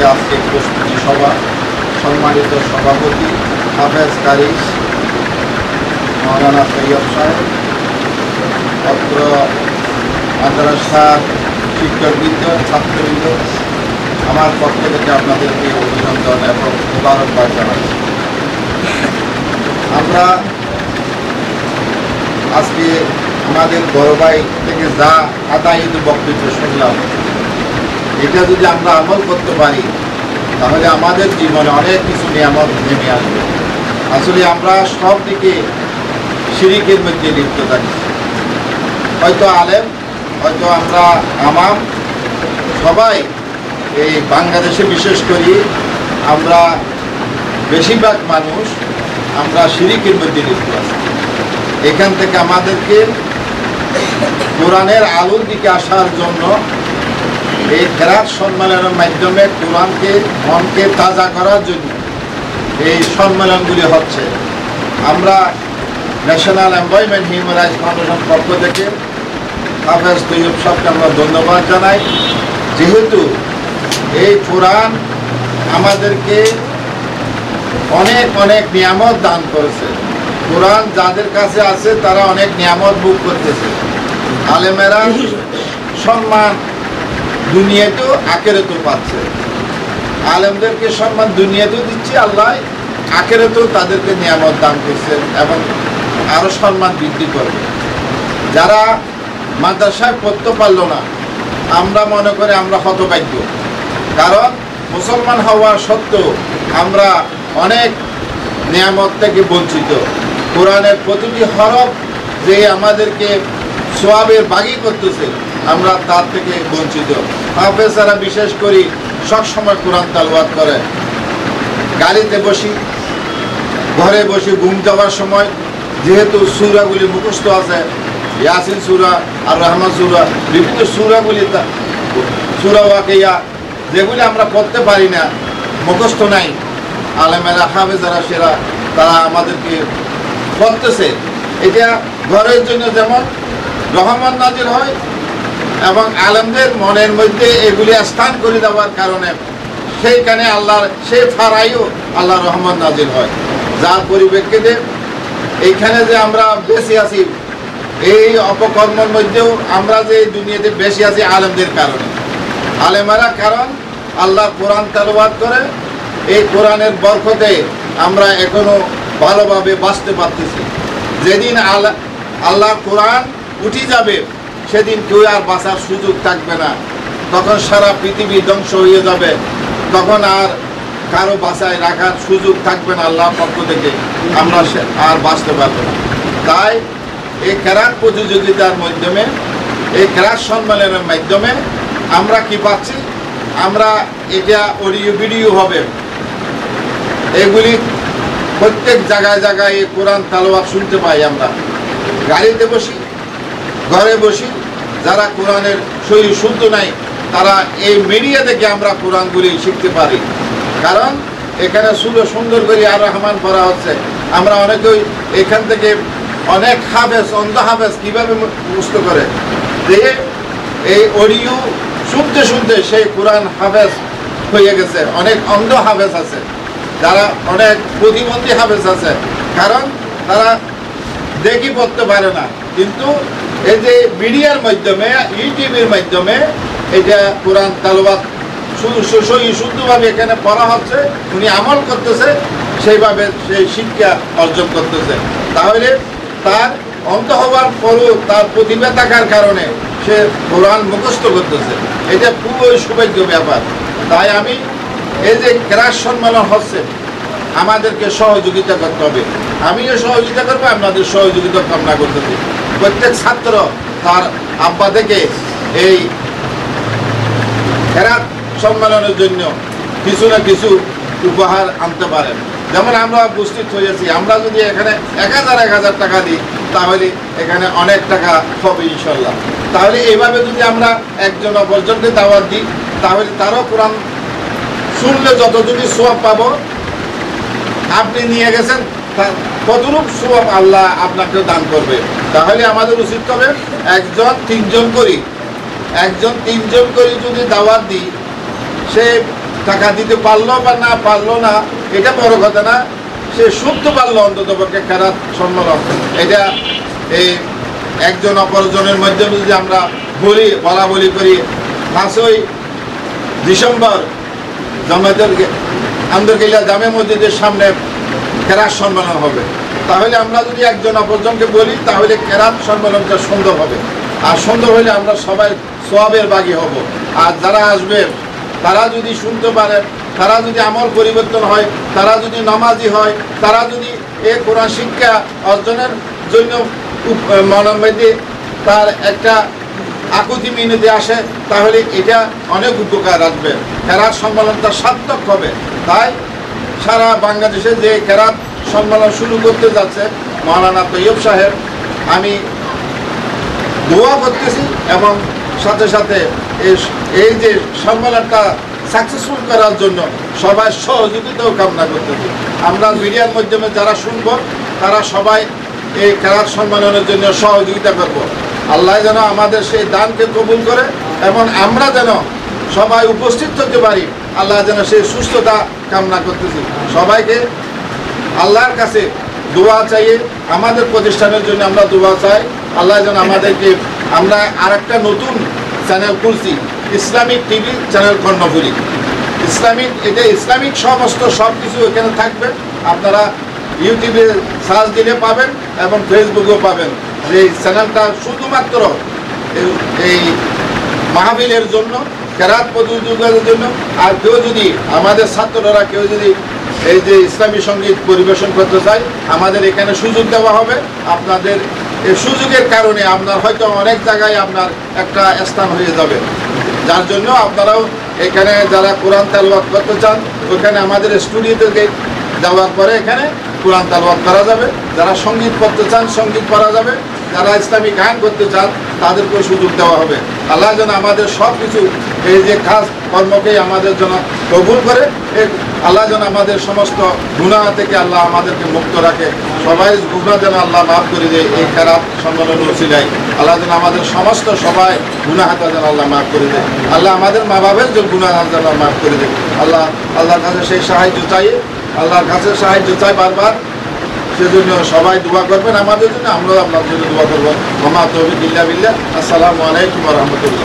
যে আজকে প্রস্তুতি সভা, সম্মানিত সভাপতি হাফেজ কারি মাওলানা সৈয়দ সাহেব, অত্র মাদ্রাসার শিক্ষকবৃন্দ, ছাত্রবৃন্দ, আমার পক্ষ থেকে আপনাদেরকে অভিনন্দন এবং মুবারকবাদ জানাচ্ছি। আমরা আজকে আমাদের বড় ভাই থেকে যা আদায়িত বক্তব্য শুনলাম, এটা যদি আমরা আমল করতে পারি তাহলে আমাদের জীবনে অনেক কিছু নিয়ামত নেমে আসবে। আসলে আমরা সব দিকে শিরিকের মধ্যে লিপ্ত থাকি। হয়তো আলেম, হয়তো আমরা আমাম, সবাই এই বাংলাদেশে বিশেষ করে আমরা বেশিরভাগ মানুষ আমরা শিরিকের মধ্যে লিপ্ত আছি। এখান থেকে আমাদেরকে কোরআনের আলোর দিকে আসার জন্য এই কেরাত সম্মেলনের মাধ্যমে কোরআনকে, মনকে তাজা করার জন্য এই সম্মেলনগুলি হচ্ছে। আমরা national employment human rights foundation পক্ষ থেকে হাফেজ তৈয়ব সাহেবকে আমরা ধন্যবাদ জানাই, যেহেতু এই কোরআন আমাদেরকে অনেক অনেক নিয়ামত দান করেছে। কোরআন যাদের কাছে আছে তারা অনেক নিয়ামত ভোগ করতেছে। আলেমেরা সম্মান দুনিয়াতেও আখেরাতেও পাচ্ছে। আলেমদেরকে সম্মান দুনিয়াতেও দিচ্ছে আল্লাহ, আখেরাতেও তাদেরকে নিয়ামত দান করছেন এবং আরও সম্মান বৃদ্ধি করবে। যারা মাদ্রাসায় পড়তে পারলো না, আমরা মনে করি আমরা হতভাগ্য, কারণ মুসলমান হওয়া সত্ত্বেও আমরা অনেক নিয়ামত থেকে বঞ্চিত। কোরআনের প্রতিটি হরফ যে আমাদেরকে সোয়াবের বাগি করতেছে, আমরা তার থেকে বঞ্চিত। হাফেজরা বিশেষ করে সবসময় কোরআন তালাওয়াত করে। গাড়িতে বসি, ঘরে বসে ঘুম যাওয়ার সময় যেহেতু সূরাগুলি মুখস্থ আছে, ইয়াসিন সূরা আর রহমান সূরা, বিভিন্ন সূরাগুলি, সূরা ওয়াকিয়া, যেগুলি আমরা পড়তে পারি না, মুখস্থ নাই, আলেমেরা হাফেজরা সেরা তারা আমাদেরকে পড়তেছে। এটা ঘরের জন্য যেমন রহমান নাজিল হয় এবং আলেমদের মনের মধ্যে এগুলি স্থান করে দেওয়ার কারণে সেইখানে আল্লাহর সেই ফারাইও আল্লাহ রহমান নাজিল হয়। যার পরিপ্রেক্ষিতে এইখানে যে আমরা বেশি আছি, এই অপকর্মের মধ্যেও আমরা যে দুনিয়াতে বেশি আছি আলেমদের কারণে। আলেমেরা কারণ আল্লাহ কোরআন তেলাওয়াত করে, এই কোরআনের বরকতে আমরা এখনো ভালোভাবে বাঁচতে পারতেছি। যেদিন আল্লাহ কোরআন উঠে যাবে সেদিন কেউ আর বাঁচার সুযোগ থাকবে না। তখন সারা পৃথিবী ধ্বংস হয়ে যাবে, তখন আর কারো বাঁচায় রাখার সুযোগ থাকবে না আল্লাহর পক্ষ থেকে, আমরা আর বাঁচতে পারবো না। তাই এই কেরাত প্রতিযোগিতার মাধ্যমে, এই কেরাত সম্মেলনের মাধ্যমে আমরা কি পাচ্ছি, আমরা এটা অডিও ভিডিও হবে, এগুলি প্রত্যেক জায়গায় জায়গায় এই কোরআন তালাওয়াত শুনতে পাই। আমরা গাড়িতে বসি, ঘরে বসি, যারা কোরআনের শরীর শুদ্ধ নাই তারা এই মিডিয়া থেকে আমরা কোরআনগুলি শিখতে পারি। কারণ এখানে সুন্দর করে আর রহমান পড়া হচ্ছে। আমরা অনেকেই এখান থেকে অনেক হাফেজ, অন্ধ হাফেজ কীভাবে মুখস্থ করে, যে এই অডিও শুনতে শুনতে সেই কোরআন হাফেজ হয়ে গেছে। অনেক অন্ধ হাফেজ আছে, যারা অনেক প্রতিবন্ধী হাফেজ আছে, কারণ তারা দেখি পড়তে পারে না, কিন্তু এই যে মিডিয়ার মাধ্যমে, ইউটিউবের মাধ্যমে এটা কোরআন তালাওয়াত শুদ্ধভাবে এখানে পড়া হচ্ছে, উনি আমল করতেছে, সেইভাবে সেই শিক্ষা অর্জন করতেছে। তাহলে তার অন্ত হওয়ার পরও তার প্রতিভা থাকার কারণে সে কোরআন মুখস্থ করতেছে। এটা খুবই সৌভাগ্য ব্যাপার। তাই আমি এই যে কেরাত সম্মেলন হচ্ছে, আমাদেরকে সহযোগিতা করতে হবে। আমিও সহযোগিতা করবো, আপনাদের সহযোগিতা কামনা করতেছি। প্রত্যেক ছাত্র তার আব্বা থেকে এই কেরাত সম্মেলনের জন্য কিছু না কিছু উপহার আনতে পারেন। যেমন আমরা উপস্থিত হয়েছি, আমরা যদি এখানে 1000 টাকা দিই তাহলে এখানে অনেক টাকা হবে ইনশাল্লাহ। তাহলে এইভাবে যদি আমরা একজন অপরজনকে দাওয়াত দিই তাহলে তারও কোরআন শুনলে যতটুকু সওয়াব পাবো, আপনি নিয়ে গেছেন কতটুক সওয়াব আল্লাহ আপনাকেও দান করবে। তাহলে আমাদের উচিত হবে একজন তিনজন করি যদি দাওয়াত দিই, সে টাকা দিতে পারলো বা না পারলো না এটা বড় কথা না, সে শুনতে পারলো অন্তত পক্ষে কেরাত সম্মেলন। এটা এই একজন অপরজনের মাধ্যমে যদি আমরা বলা বলি করি 5ই ডিসেম্বর জামায়াতের আন্দরকিল্লা জামে মসজিদের সামনে কেরাত সম্মেলন হবে, তাহলে আমরা যদি একজন অপরজনকে বলি তাহলে কেরাত সম্মেলনটা সুন্দর হবে। আর সুন্দর হলে আমরা সবাই সওয়াবের ভাগী হব। আর যারা আসবে তারা যদি শুনতে পারে, তারা যদি আমল পরিবর্তন হয়, তারা যদি নামাজি হয়, তারা যদি এই কোরআন শিক্ষা অর্জনের জন্য মনের মধ্যে তার একটা আকুতি মিনতি আসে, তাহলে এটা অনেক উপকার আসবে, কেরাত সম্মেলনটা সার্থক হবে। তাই সারা বাংলাদেশে যে কেরাত সম্মেলন শুরু করতে যাচ্ছে মাওলানা তৈয়ব সাহেব, আমি দোয়া করতেছি এবং সাথে সাথে এই যে সম্মেলনটা সাকসেসফুল করার জন্য সবাই সহযোগিতাও কামনা করতেছি। আমরা মিডিয়ার মাধ্যমে যারা শুনব তারা সবাই এই কেরাত সম্মেলনের জন্য সহযোগিতা করব। আল্লাহ যেন আমাদের সেই দানকে কবুল করে এবং আমরা যেন সবাই উপস্থিত হতে পারি, আল্লাহ যেন সেই সুস্থতা কামনা করতেছি। সবাইকে আল্লাহর কাছে দোয়া চাইয়ে আমাদের প্রতিষ্ঠানের জন্য আমরা দোয়া চাই। আল্লাহ যেন আমাদেরকে, আমরা আরেকটা নতুন চ্যানেল খুলছি, ইসলামিক টিভি চ্যানেল কর্ণফুলী। এটা ইসলামিক সমস্ত সব কিছু এখানে থাকবে, আপনারা ইউটিউবে সার্চ দিলে পাবেন এবং ফেসবুকেও পাবেন। এই চ্যানেলটা শুধুমাত্র এই মাহফিলের জন্য, কেরাত প্রতিযোগিতার জন্য। আর কেউ যদি আমাদের ছাত্ররা কেউ যদি এই যে ইসলামী সঙ্গীত পরিবেশন করতে চায়, আমাদের এখানে সুযোগ দেওয়া হবে। আপনাদের এই সুযোগের কারণে আপনার হয়তো অনেক জায়গায় আপনার একটা স্থান হয়ে যাবে, যার জন্য আপনারাও এখানে যারা কোরআন তেলাওয়াত করতে চান ওখানে আমাদের স্টুডিওতে যাওয়ার পরে এখানে কোরআন তেলাওয়াত করা যাবে। যারা সঙ্গীত করতে চান সঙ্গীত করা যাবে, যারা ইসলামী গান করতে চান তাদেরকেও সুযোগ দেওয়া হবে। আল্লাহ যেন আমাদের সব কিছু এই যে কাজ কর্মকেই আমাদের জন্য কবুল করে, আল্লাহ যেন আমাদের সমস্ত গুনাহ থেকে আল্লাহ আমাদেরকে মুক্ত রাখে। সবাই গুনাহ যেন আল্লাহ মাফ করে দেয় এই কেরাত সম্মেলনের ওসিলায়। আল্লাহ যেন আমাদের সমস্ত সবাই গুনাহটা যেন আল্লাহ মাফ করে দেয়। আল্লাহ আমাদের মা বাবার যে গুনাহ যেন মাফ করে দেয়। আল্লাহর কাছে সেই সাহায্য চাই, আল্লাহর কাছে সাহায্য চাই বারবার। সেজন্য সবাই দোয়া করবেন আমাদের জন্য, আমরাও আপনার জন্য দোয়া করবো। ওমা তৌফিক ইল্লা বিল্লাহ। আসসালামু আলাইকুম ওয়া রাহমাতুল্লাহ।